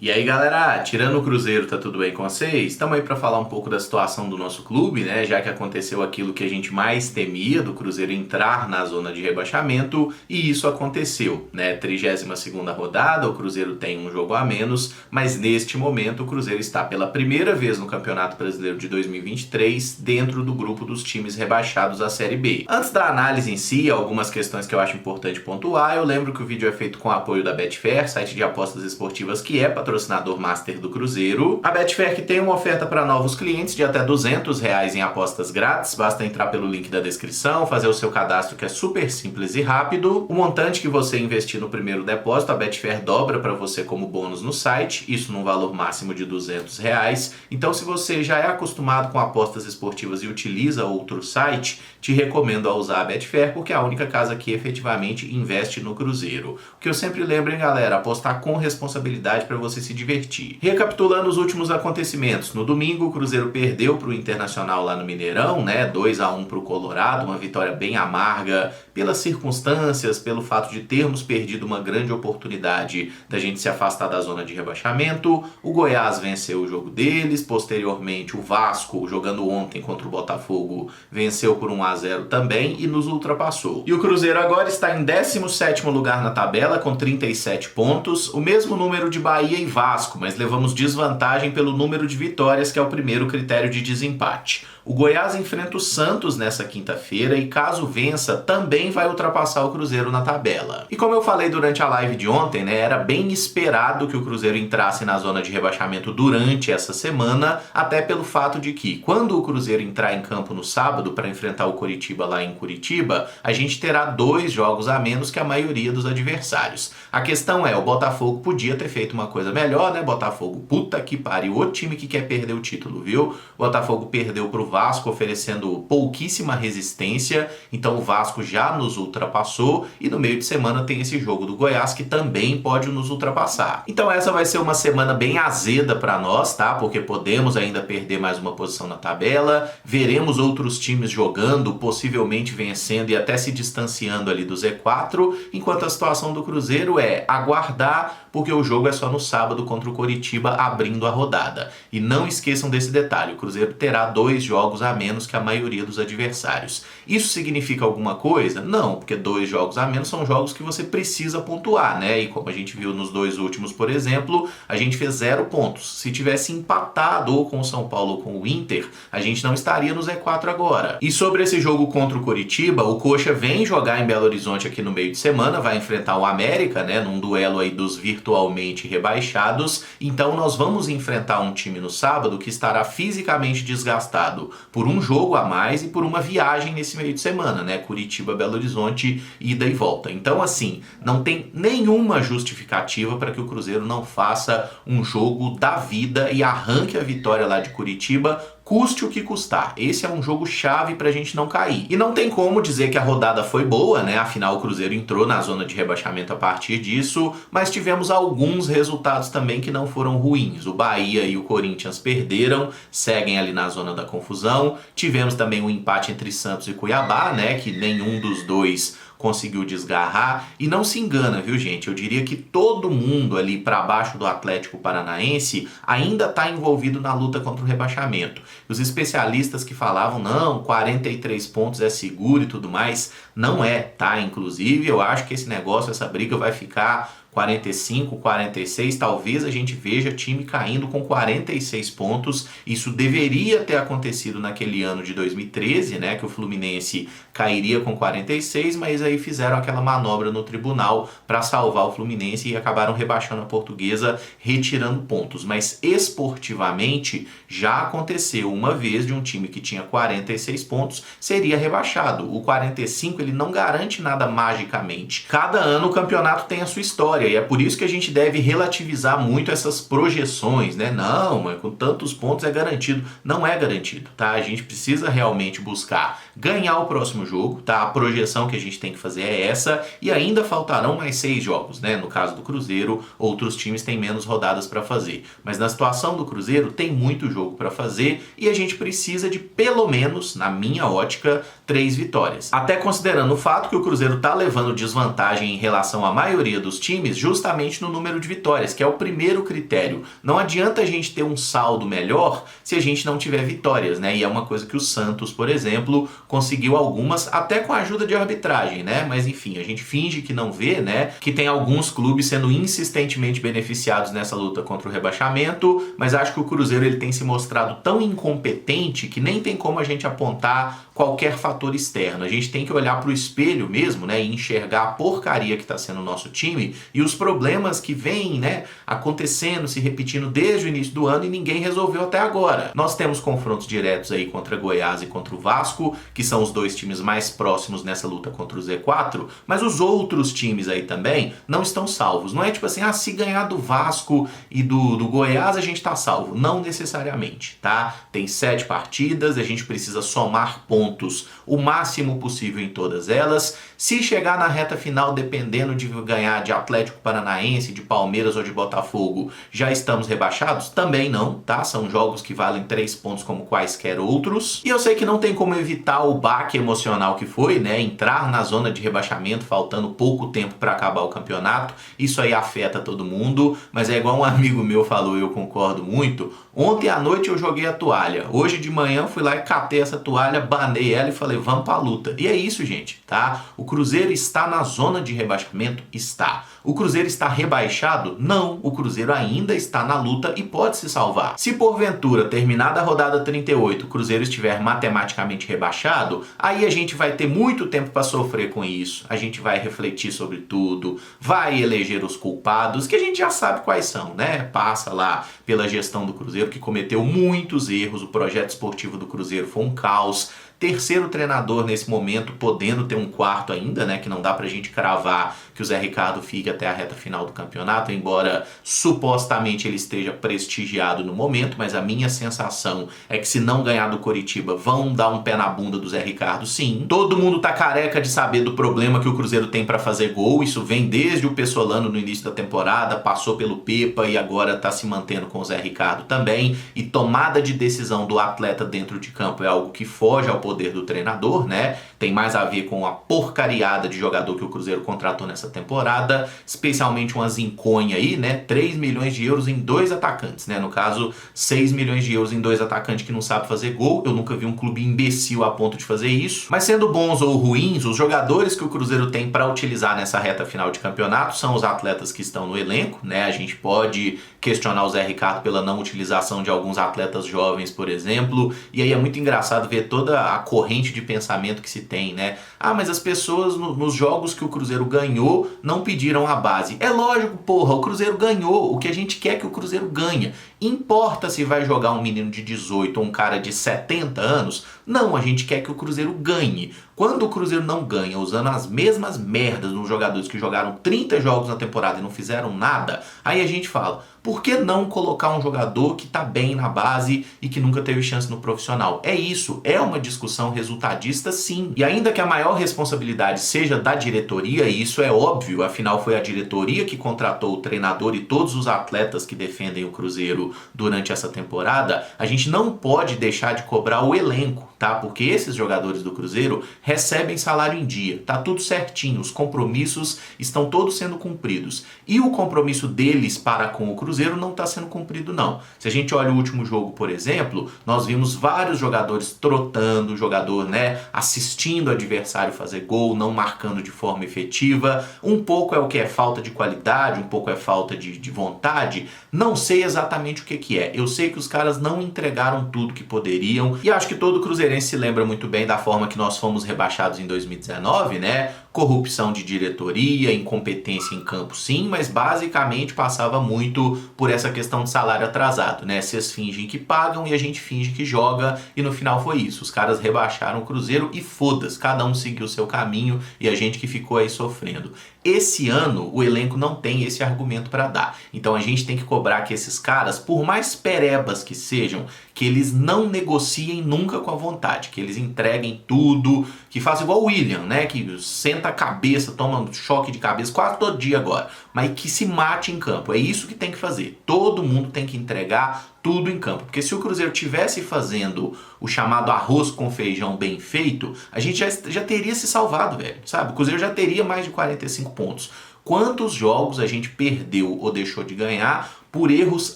E aí galera, tirando o Cruzeiro, tá tudo bem com vocês? Estamos aí para falar um pouco da situação do nosso clube, né? Já que aconteceu aquilo que a gente mais temia, do Cruzeiro entrar na zona de rebaixamento, e isso aconteceu, né? 32ª rodada, o Cruzeiro tem um jogo a menos, mas neste momento o Cruzeiro está pela primeira vez no Campeonato Brasileiro de 2023 dentro do grupo dos times rebaixados à Série B. Antes da análise em si, algumas questões que eu acho importante pontuar, eu lembro que o vídeo é feito com o apoio da Betfair, site de apostas esportivas que é patrocinador master do Cruzeiro. A Betfair que tem uma oferta para novos clientes de até R$200 em apostas grátis, basta entrar pelo link da descrição, fazer o seu cadastro que é super simples e rápido. O montante que você investir no primeiro depósito, a Betfair dobra para você como bônus no site, isso num valor máximo de R$200. Então se você já é acostumado com apostas esportivas e utiliza outro site, te recomendo a usar a Betfair porque é a única casa que efetivamente investe no Cruzeiro. O que eu sempre lembro, hein, galera, apostar com responsabilidade para você se divertir. Recapitulando os últimos acontecimentos, no domingo o Cruzeiro perdeu para o Internacional lá no Mineirão, né, 2-1 para o Colorado, uma vitória bem amarga pelas circunstâncias, pelo fato de termos perdido uma grande oportunidade da gente se afastar da zona de rebaixamento. O Goiás venceu o jogo deles, posteriormente o Vasco, jogando ontem contra o Botafogo, venceu por 1-0 também e nos ultrapassou. E o Cruzeiro agora está em 17º lugar na tabela com 37 pontos, o mesmo número de Bahia e Vasco, mas levamos desvantagem pelo número de vitórias, que é o primeiro critério de desempate. O Goiás enfrenta o Santos nessa quinta-feira e caso vença, também vai ultrapassar o Cruzeiro na tabela. E como eu falei durante a live de ontem, né, era bem esperado que o Cruzeiro entrasse na zona de rebaixamento durante essa semana, até pelo fato de que, quando o Cruzeiro entrar em campo no sábado para enfrentar o Coritiba lá em Curitiba, a gente terá 2 jogos a menos que a maioria dos adversários. A questão é, o Botafogo podia ter feito uma coisa melhor, né? Botafogo, puta que pariu, o time que quer perder o título, viu? O Botafogo perdeu pro Vasco oferecendo pouquíssima resistência, então o Vasco já nos ultrapassou e no meio de semana tem esse jogo do Goiás que também pode nos ultrapassar. Então essa vai ser uma semana bem azeda para nós, tá? Porque podemos ainda perder mais uma posição na tabela, veremos outros times jogando, possivelmente vencendo e até se distanciando ali do Z4, enquanto a situação do Cruzeiro é aguardar, porque o jogo é só no sábado contra o Coritiba abrindo a rodada. E não esqueçam desse detalhe, o Cruzeiro terá 2 jogos a menos que a maioria dos adversários. Isso significa alguma coisa? Não, porque 2 jogos a menos são jogos que você precisa pontuar, né? E como a gente viu nos 2 últimos, por exemplo, a gente fez 0 pontos. Se tivesse empatado ou com o São Paulo ou com o Inter, a gente não estaria no Z4 agora. E sobre esse jogo contra o Coritiba, o Coxa vem jogar em Belo Horizonte aqui no meio de semana, vai enfrentar o América, né? Num duelo aí dos virtualmente rebaixados. Então nós vamos enfrentar um time no sábado que estará fisicamente desgastado por um jogo a mais e por uma viagem nesse meio de semana, né? Curitiba, Belo Horizonte, ida e volta. Então, assim, não tem nenhuma justificativa para que o Cruzeiro não faça um jogo da vida e arranque a vitória lá de Curitiba, custe o que custar. Esse é um jogo chave pra gente não cair. E não tem como dizer que a rodada foi boa, né? Afinal, o Cruzeiro entrou na zona de rebaixamento a partir disso, mas tivemos alguns resultados também que não foram ruins. O Bahia e o Corinthians perderam, seguem ali na zona da confusão. Tivemos também um empate entre Santos e Cuiabá, né? Que nenhum dos dois conseguiu desgarrar. E não se engana, viu, gente? Eu diria que todo mundo ali para baixo do Atlético Paranaense ainda está envolvido na luta contra o rebaixamento. Os especialistas que falavam, não, 43 pontos é seguro e tudo mais, não é, tá? Inclusive, eu acho que esse negócio, essa briga vai ficar 45, 46, talvez a gente veja time caindo com 46 pontos. Isso deveria ter acontecido naquele ano de 2013, né, que o Fluminense cairia com 46, mas aí fizeram aquela manobra no tribunal para salvar o Fluminense e acabaram rebaixando a Portuguesa, retirando pontos. Mas esportivamente já aconteceu uma vez de um time que tinha 46 pontos seria rebaixado. O 45 ele não garante nada magicamente. Cada ano o campeonato tem a sua história. E é por isso que a gente deve relativizar muito essas projeções, né? Não, mas com tantos pontos é garantido. Não é garantido, tá? A gente precisa realmente buscar ganhar o próximo jogo, tá? A projeção que a gente tem que fazer é essa e ainda faltarão mais 6 jogos, né? No caso do Cruzeiro, outros times têm menos rodadas para fazer. Mas na situação do Cruzeiro, tem muito jogo para fazer e a gente precisa de pelo menos, na minha ótica, 3 vitórias. Até considerando o fato que o Cruzeiro tá levando desvantagem em relação à maioria dos times, times justamente no número de vitórias, que é o primeiro critério. Não adianta a gente ter um saldo melhor se a gente não tiver vitórias, né? E é uma coisa que o Santos, por exemplo, conseguiu algumas, até com a ajuda de arbitragem, né? Mas enfim, a gente finge que não vê, né? Que tem alguns clubes sendo insistentemente beneficiados nessa luta contra o rebaixamento, mas acho que o Cruzeiro ele tem se mostrado tão incompetente que nem tem como a gente apontar qualquer fator externo. A gente tem que olhar para o espelho mesmo, né, e enxergar a porcaria que está sendo o nosso time e os problemas que vêm, né, acontecendo, se repetindo desde o início do ano e ninguém resolveu até agora. Nós temos confrontos diretos aí contra Goiás e contra o Vasco, que são os dois times mais próximos nessa luta contra o Z4, mas os outros times aí também não estão salvos. Não é tipo assim, se ganhar do Vasco e do Goiás a gente está salvo. Não necessariamente, tá? Tem 7 partidas, a gente precisa somar pontos o máximo possível em todas elas. Se chegar na reta final, dependendo de ganhar de Atlético Paranaense, de Palmeiras ou de Botafogo, já estamos rebaixados? Também não, tá? São jogos que valem 3 pontos como quaisquer outros. E eu sei que não tem como evitar o baque emocional que foi, né? Entrar na zona de rebaixamento, faltando pouco tempo para acabar o campeonato. Isso aí afeta todo mundo, mas é igual um amigo meu falou, eu concordo muito. Ontem à noite eu joguei a toalha. Hoje de manhã fui lá e catei essa toalha, banei ela e falei, vamos pra luta. E é isso, gente, tá? O Cruzeiro está na zona de rebaixamento? Está. O Cruzeiro está rebaixado? Não. O Cruzeiro ainda está na luta e pode se salvar. Se porventura, terminada a rodada 38, o Cruzeiro estiver matematicamente rebaixado, aí a gente vai ter muito tempo para sofrer com isso. A gente vai refletir sobre tudo, vai eleger os culpados, que a gente já sabe quais são, né? Passa lá pela gestão do Cruzeiro, que cometeu muitos erros, o projeto esportivo do Cruzeiro foi um caos. Terceiro treinador nesse momento, podendo ter um quarto ainda, né? Que não dá pra gente cravar que o Zé Ricardo fique até a reta final do campeonato, embora supostamente ele esteja prestigiado no momento, mas a minha sensação é que se não ganhar do Coritiba, vão dar um pé na bunda do Zé Ricardo, sim. Todo mundo tá careca de saber do problema que o Cruzeiro tem pra fazer gol, isso vem desde o Pessolano no início da temporada, passou pelo Pepa e agora tá se mantendo com o Zé Ricardo também, e tomada de decisão do atleta dentro de campo é algo que foge ao poder do treinador, né? Tem mais a ver com a porcariada de jogador que o Cruzeiro contratou nessa temporada, especialmente uma zinconha aí, né? 3 milhões de euros em 2 atacantes, né? No caso, 6 milhões de euros em 2 atacantes que não sabem fazer gol. Eu nunca vi um clube imbecil a ponto de fazer isso. Mas sendo bons ou ruins, os jogadores que o Cruzeiro tem para utilizar nessa reta final de campeonato são os atletas que estão no elenco, né? A gente pode questionar o Zé Ricardo pela não utilização de alguns atletas jovens, por exemplo, e aí é muito engraçado ver toda a corrente de pensamento que se tem, né? Mas as pessoas nos jogos que o Cruzeiro ganhou não pediram a base. É lógico, porra, o Cruzeiro ganhou. O que a gente quer é que o Cruzeiro ganhe. Importa se vai jogar um menino de 18 ou um cara de 70 anos? Não, a gente quer que o Cruzeiro ganhe. Quando o Cruzeiro não ganha, usando as mesmas merdas nos jogadores que jogaram 30 jogos na temporada e não fizeram nada, aí a gente fala, por que não colocar um jogador que tá bem na base e que nunca teve chance no profissional? É isso, é uma discussão resultadista, sim. E ainda que a maior responsabilidade seja da diretoria, e isso é óbvio, afinal foi a diretoria que contratou o treinador e todos os atletas que defendem o Cruzeiro durante essa temporada, a gente não pode deixar de cobrar o elenco, tá? Porque esses jogadores do Cruzeiro recebem salário em dia, tá tudo certinho, os compromissos estão todos sendo cumpridos. E o compromisso deles para com o Cruzeiro não está sendo cumprido, não. Se a gente olha o último jogo, por exemplo, nós vimos vários jogadores trotando, jogador, né, assistindo o adversário fazer gol, não marcando de forma efetiva. Um pouco é o que é falta de qualidade, um pouco é falta de vontade. Não sei exatamente o que é. Eu sei que os caras não entregaram tudo que poderiam, e acho que todo cruzeirense se lembra muito bem da forma que nós fomos rebaixados em 2019, né? Corrupção de diretoria, incompetência em campo, sim, mas basicamente passava muito por essa questão de salário atrasado, né? Vocês fingem que pagam e a gente finge que joga, e no final foi isso. Os caras rebaixaram o Cruzeiro e foda-se, cada um seguiu o seu caminho e a gente que ficou aí sofrendo. Esse ano o elenco não tem esse argumento para dar. Então a gente tem que cobrar que esses caras, por mais perebas que sejam, que eles não negociem nunca com a vontade, que eles entreguem tudo, que façam igual o William, né? Que senta a cabeça, toma um choque de cabeça quase todo dia agora, mas que se mate em campo. É isso que tem que fazer. Todo mundo tem que entregar tudo em campo. Porque se o Cruzeiro tivesse fazendo o chamado arroz com feijão bem feito, a gente já teria se salvado, velho, sabe? O Cruzeiro já teria mais de 45 pontos. Quantos jogos a gente perdeu ou deixou de ganhar por erros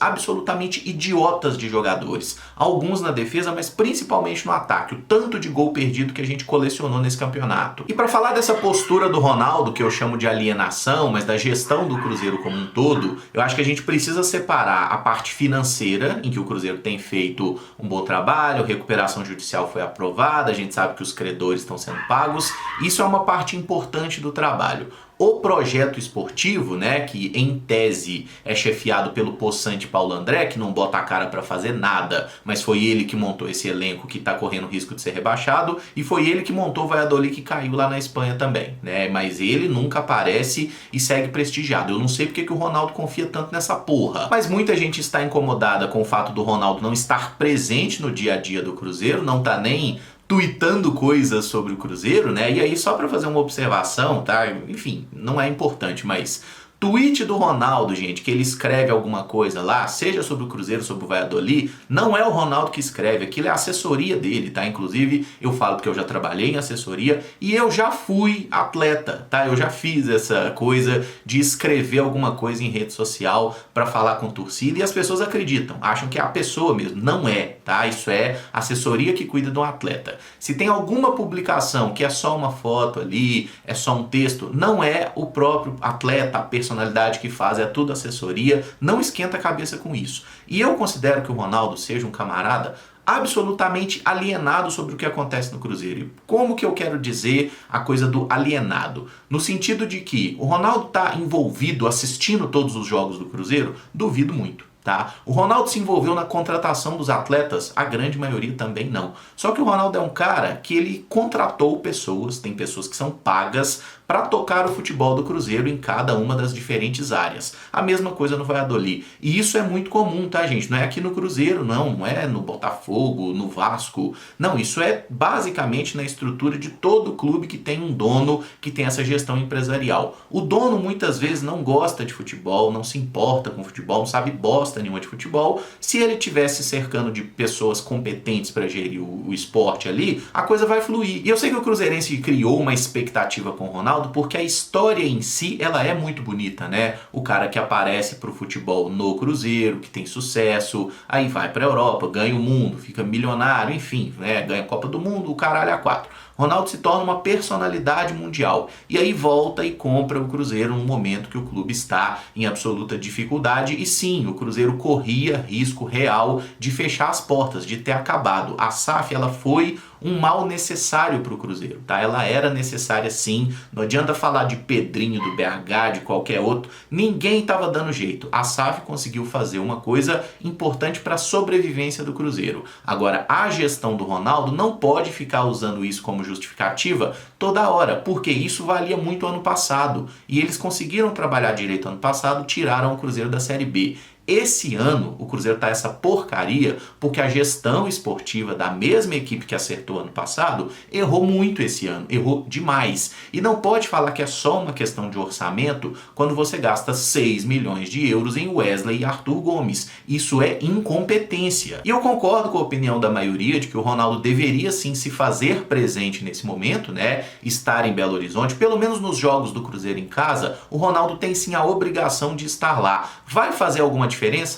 absolutamente idiotas de jogadores. Alguns na defesa, mas principalmente no ataque. O tanto de gol perdido que a gente colecionou nesse campeonato. E para falar dessa postura do Ronaldo, que eu chamo de alienação, mas da gestão do Cruzeiro como um todo, eu acho que a gente precisa separar a parte financeira, em que o Cruzeiro tem feito um bom trabalho, a recuperação judicial foi aprovada, a gente sabe que os credores estão sendo pagos. Isso é uma parte importante do trabalho. O projeto esportivo, né, que em tese é chefiado pelo possante Paulo André, que não bota a cara para fazer nada, mas foi ele que montou esse elenco que tá correndo risco de ser rebaixado, e foi ele que montou o Valladolid que caiu lá na Espanha também, né, mas ele nunca aparece e segue prestigiado. Eu não sei porque que o Ronaldo confia tanto nessa porra, mas muita gente está incomodada com o fato do Ronaldo não estar presente no dia a dia do Cruzeiro, não tá nem tuitando coisas sobre o Cruzeiro, né? E aí, só para fazer uma observação, tá? Enfim, não é importante, mas tweet do Ronaldo, gente, que ele escreve alguma coisa lá, seja sobre o Cruzeiro, sobre o Valladolid, não é o Ronaldo que escreve, aquilo é a assessoria dele, tá? Inclusive, eu falo porque eu já trabalhei em assessoria e eu já fui atleta, tá? Eu já fiz essa coisa de escrever alguma coisa em rede social para falar com torcida e as pessoas acreditam, acham que é a pessoa mesmo. Não é, tá? Isso é assessoria que cuida de um atleta. Se tem alguma publicação que é só uma foto ali, é só um texto, não é o próprio atleta, a personalidade que faz, é tudo assessoria, não esquenta a cabeça com isso. E eu considero que o Ronaldo seja um camarada absolutamente alienado sobre o que acontece no Cruzeiro. E como que eu quero dizer a coisa do alienado? No sentido de que o Ronaldo está envolvido assistindo todos os jogos do Cruzeiro? Duvido muito. Tá? O Ronaldo se envolveu na contratação dos atletas? A grande maioria também não. Só que o Ronaldo é um cara que ele contratou pessoas, tem pessoas que são pagas para tocar o futebol do Cruzeiro em cada uma das diferentes áreas. A mesma coisa no Valladolid. E isso é muito comum, tá, gente? Não é aqui no Cruzeiro, não é no Botafogo, no Vasco. Não, isso é basicamente na estrutura de todo clube que tem um dono, que tem essa gestão empresarial. O dono muitas vezes não gosta de futebol, não se importa com futebol, não sabe bosta nenhuma de futebol. Se ele tivesse cercando de pessoas competentes para gerir o esporte ali, a coisa vai fluir. E eu sei que o cruzeirense criou uma expectativa com o Ronaldo, porque a história em si, ela é muito bonita, né? O cara que aparece pro futebol no Cruzeiro, que tem sucesso, aí vai pra Europa, ganha o mundo, fica milionário, enfim, né? Ganha a Copa do Mundo, o caralho a quatro. Ronaldo se torna uma personalidade mundial e aí volta e compra o Cruzeiro num momento que o clube está em absoluta dificuldade e sim, o Cruzeiro corria risco real de fechar as portas, de ter acabado. A SAF, ela foi um mal necessário para o Cruzeiro, tá? Ela era necessária sim, não adianta falar de Pedrinho, do BH, de qualquer outro, ninguém estava dando jeito. A SAF conseguiu fazer uma coisa importante para a sobrevivência do Cruzeiro. Agora, a gestão do Ronaldo não pode ficar usando isso como justificativa toda hora, porque isso valia muito ano passado, e eles conseguiram trabalhar direito ano passado, tiraram o Cruzeiro da Série B. Esse ano o Cruzeiro tá essa porcaria porque a gestão esportiva da mesma equipe que acertou ano passado errou muito esse ano, errou demais. E não pode falar que é só uma questão de orçamento quando você gasta 6 milhões de euros em Wesley e Arthur Gomes. Isso é incompetência. E eu concordo com a opinião da maioria de que o Ronaldo deveria sim se fazer presente nesse momento, né? Estar em Belo Horizonte, pelo menos nos jogos do Cruzeiro em casa, o Ronaldo tem sim a obrigação de estar lá. Vai fazer alguma diferença?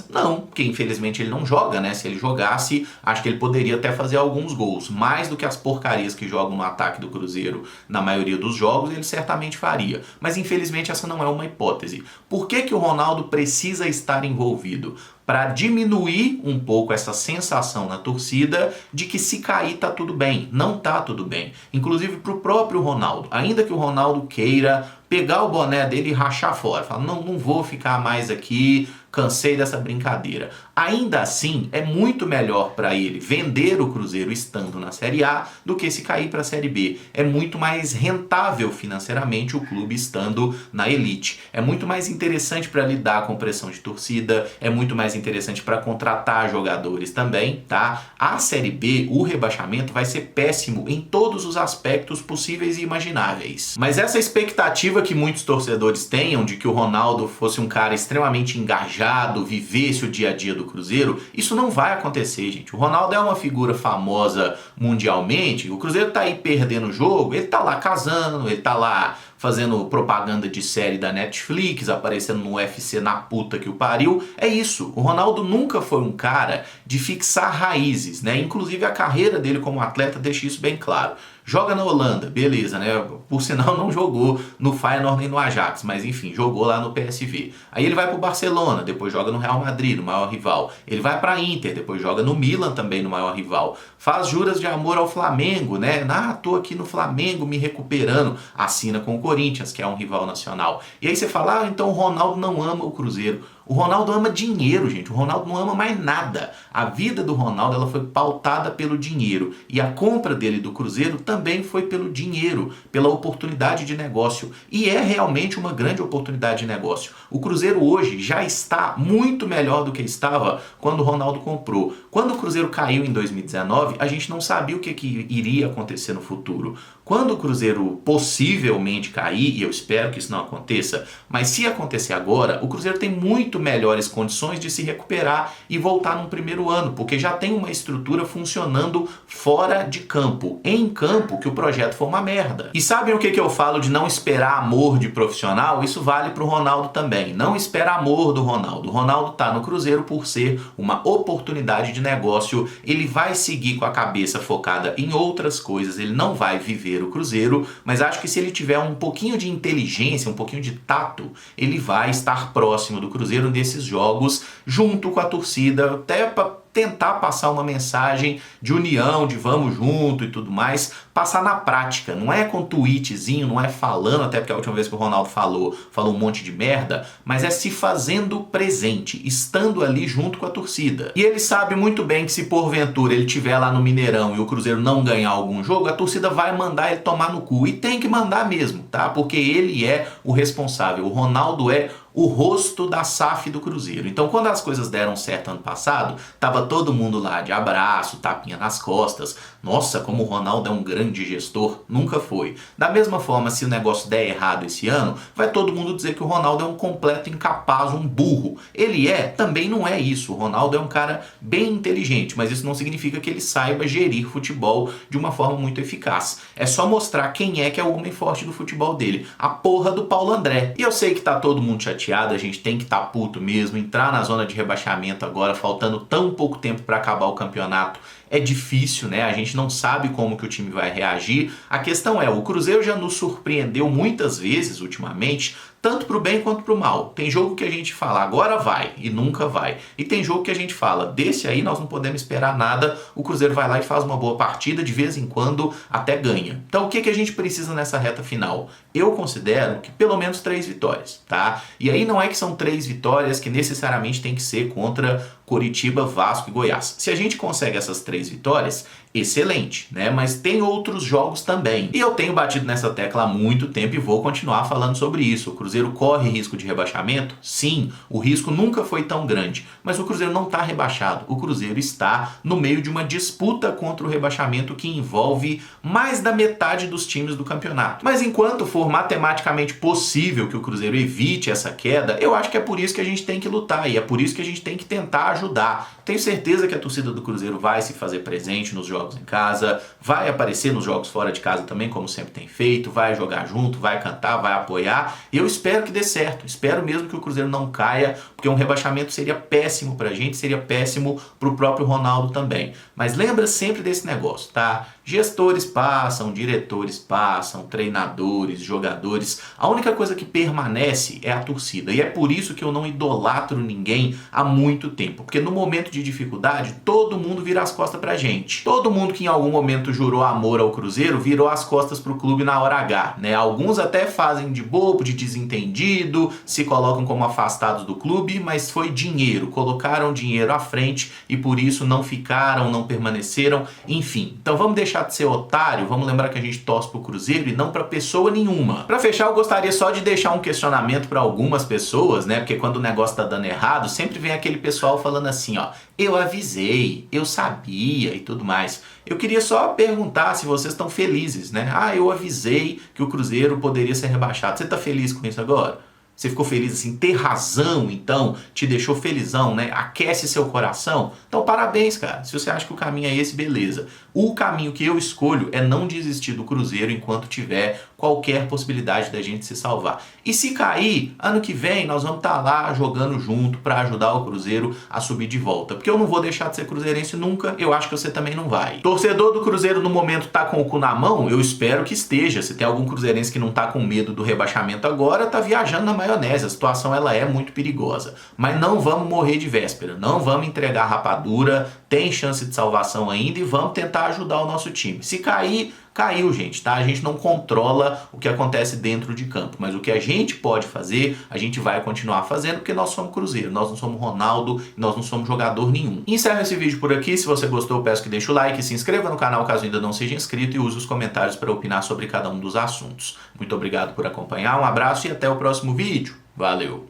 Não, porque infelizmente ele não joga, né? Se ele jogasse, acho que ele poderia até fazer alguns gols. Mais do que as porcarias que jogam no ataque do Cruzeiro na maioria dos jogos, ele certamente faria. Mas infelizmente essa não é uma hipótese. Por que que o Ronaldo precisa estar envolvido? Para diminuir um pouco essa sensação na torcida de que se cair tá tudo bem. Não tá tudo bem. Inclusive para o próprio Ronaldo. Ainda que o Ronaldo queira pegar o boné dele e rachar fora. Falar, não vou ficar mais aqui, cansei dessa brincadeira. Ainda assim, é muito melhor para ele vender o Cruzeiro estando na Série A do que se cair para a Série B. É muito mais rentável financeiramente o clube estando na elite. É muito mais interessante para lidar com pressão de torcida, é muito mais interessante para contratar jogadores também, tá? A Série B, o rebaixamento, vai ser péssimo em todos os aspectos possíveis e imagináveis. Mas essa expectativa que muitos torcedores tenham de que o Ronaldo fosse um cara extremamente engajado, vivesse o dia a dia do Cruzeiro, isso não vai acontecer, gente. O Ronaldo é uma figura famosa mundialmente, o Cruzeiro tá aí perdendo o jogo, ele tá lá casando, ele tá lá fazendo propaganda de série da Netflix, aparecendo no UFC na puta que o pariu. É isso, o Ronaldo nunca foi um cara de fixar raízes, né? Inclusive a carreira dele como atleta deixa isso bem claro. Joga na Holanda, beleza, né? Por sinal não jogou no Feyenoord nem no Ajax, mas enfim, jogou lá no PSV. Aí ele vai pro Barcelona, depois joga no Real Madrid, no maior rival. Ele vai pra Inter, depois joga no Milan também, no maior rival. Faz juras de amor ao Flamengo, né? Tô aqui no Flamengo me recuperando. Assina com o Corinthians, que é um rival nacional. E aí você fala, então o Ronaldo não ama o Cruzeiro. O Ronaldo ama dinheiro, gente. O Ronaldo não ama mais nada. A vida do Ronaldo ela foi pautada pelo dinheiro. E a compra dele do Cruzeiro também foi pelo dinheiro, pela oportunidade de negócio. E é realmente uma grande oportunidade de negócio. O Cruzeiro hoje já está muito melhor do que estava quando o Ronaldo comprou. Quando o Cruzeiro caiu em 2019, a gente não sabia o que iria acontecer no futuro. Quando o Cruzeiro possivelmente cair, e eu espero que isso não aconteça, mas se acontecer agora, o Cruzeiro tem muito melhores condições de se recuperar e voltar num primeiro ano, porque já tem uma estrutura funcionando fora de campo. Em campo, que o projeto foi uma merda. E sabem o que eu falo de não esperar amor de profissional? Isso vale pro Ronaldo também. Não espera amor do Ronaldo. O Ronaldo tá no Cruzeiro por ser uma oportunidade de negócio. Ele vai seguir com a cabeça focada em outras coisas. Ele não vai viver o Cruzeiro, mas acho que se ele tiver um pouquinho de inteligência, um pouquinho de tato, ele vai estar próximo do Cruzeiro nesses jogos, junto com a torcida, até para tentar passar uma mensagem de união, de vamos junto e tudo mais, passar na prática, não é com tweetzinho, não é falando, até porque a última vez que o Ronaldo falou um monte de merda, mas é se fazendo presente, estando ali junto com a torcida. E ele sabe muito bem que se porventura ele estiver lá no Mineirão e o Cruzeiro não ganhar algum jogo, a torcida vai mandar ele tomar no cu, e tem que mandar mesmo, tá? Porque ele é o responsável, o Ronaldo é o rosto da SAF do Cruzeiro. Então, quando as coisas deram certo ano passado, tava todo mundo lá de abraço, tapinha nas costas. Nossa, como o Ronaldo é um grande gestor. Nunca foi. Da mesma forma, se o negócio der errado esse ano, vai todo mundo dizer que o Ronaldo é um completo incapaz, um burro. Ele também não é isso. O Ronaldo é um cara bem inteligente, mas isso não significa que ele saiba gerir futebol de uma forma muito eficaz. É só mostrar quem é que é o homem forte do futebol dele. A porra do Paulo André. E eu sei que tá todo mundo chateado, a gente tem que estar puto mesmo, entrar na zona de rebaixamento agora, faltando tão pouco tempo para acabar o campeonato. É difícil, né? A gente não sabe como que o time vai reagir. A questão é, o Cruzeiro já nos surpreendeu muitas vezes ultimamente, tanto pro bem quanto pro mal. Tem jogo que a gente fala, agora vai, e nunca vai. E tem jogo que a gente fala, desse aí nós não podemos esperar nada, o Cruzeiro vai lá e faz uma boa partida, de vez em quando até ganha. Então o que a gente precisa nessa reta final? Eu considero que pelo menos 3 vitórias, tá? E aí não é que são 3 vitórias que necessariamente tem que ser contra Coritiba, Vasco e Goiás. Se a gente consegue essas 3 vitórias, excelente, né? Mas tem outros jogos também. E eu tenho batido nessa tecla há muito tempo e vou continuar falando sobre isso. O Cruzeiro corre risco de rebaixamento? Sim, o risco nunca foi tão grande. Mas o Cruzeiro não está rebaixado. O Cruzeiro está no meio de uma disputa contra o rebaixamento que envolve mais da metade dos times do campeonato. Mas enquanto for matematicamente possível que o Cruzeiro evite essa queda, eu acho que é por isso que a gente tem que lutar e é por isso que a gente tem que tentar ajudar. Tenho certeza que a torcida do Cruzeiro vai se fazer presente nos jogos em casa, vai aparecer nos jogos fora de casa também, como sempre tem feito, vai jogar junto, vai cantar, vai apoiar. Eu espero que dê certo, espero mesmo que o Cruzeiro não caia, porque um rebaixamento seria péssimo pra gente, seria péssimo pro próprio Ronaldo também. Mas lembra sempre desse negócio, tá? Gestores passam, diretores passam, treinadores, jogadores. A única coisa que permanece é a torcida. E é por isso que eu não idolatro ninguém há muito tempo. Porque no momento de dificuldade, todo mundo vira as costas pra gente. Todo mundo que em algum momento jurou amor ao Cruzeiro virou as costas pro clube na hora H, né? Alguns até fazem de bobo, de desentendido, se colocam como afastados do clube, mas foi dinheiro. Colocaram dinheiro à frente e por isso não ficaram, não permaneceram, enfim. Então vamos deixar de ser otário, vamos lembrar que a gente torce pro Cruzeiro e não pra pessoa nenhuma. Pra fechar, eu gostaria só de deixar um questionamento pra algumas pessoas, né? Porque quando o negócio tá dando errado, sempre vem aquele pessoal falando assim, ó, eu avisei, eu sabia e tudo mais. Eu queria só perguntar se vocês estão felizes, né? Ah, eu avisei que o Cruzeiro poderia ser rebaixado. Você tá feliz com isso agora? Você ficou feliz assim, ter razão, então, te deixou felizão, né? Aquece seu coração. Então, parabéns, cara. Se você acha que o caminho é esse, beleza. O caminho que eu escolho é não desistir do Cruzeiro enquanto tiver qualquer possibilidade da gente se salvar. E se cair, ano que vem nós vamos estar lá jogando junto para ajudar o Cruzeiro a subir de volta. Porque eu não vou deixar de ser cruzeirense nunca, eu acho que você também não vai. Torcedor do Cruzeiro no momento tá com o cu na mão? Eu espero que esteja. Se tem algum cruzeirense que não tá com medo do rebaixamento agora, tá viajando na maionese. A situação ela é muito perigosa. Mas não vamos morrer de véspera, não vamos entregar a rapadura, tem chance de salvação ainda e vamos tentar ajudar o nosso time. Se cair, caiu, gente, tá? A gente não controla o que acontece dentro de campo, mas o que a gente pode fazer, a gente vai continuar fazendo, porque nós somos Cruzeiro, nós não somos Ronaldo, nós não somos jogador nenhum. Encerro esse vídeo por aqui. Se você gostou, eu peço que deixe o like, se inscreva no canal caso ainda não seja inscrito e use os comentários para opinar sobre cada um dos assuntos. Muito obrigado por acompanhar, um abraço e até o próximo vídeo. Valeu!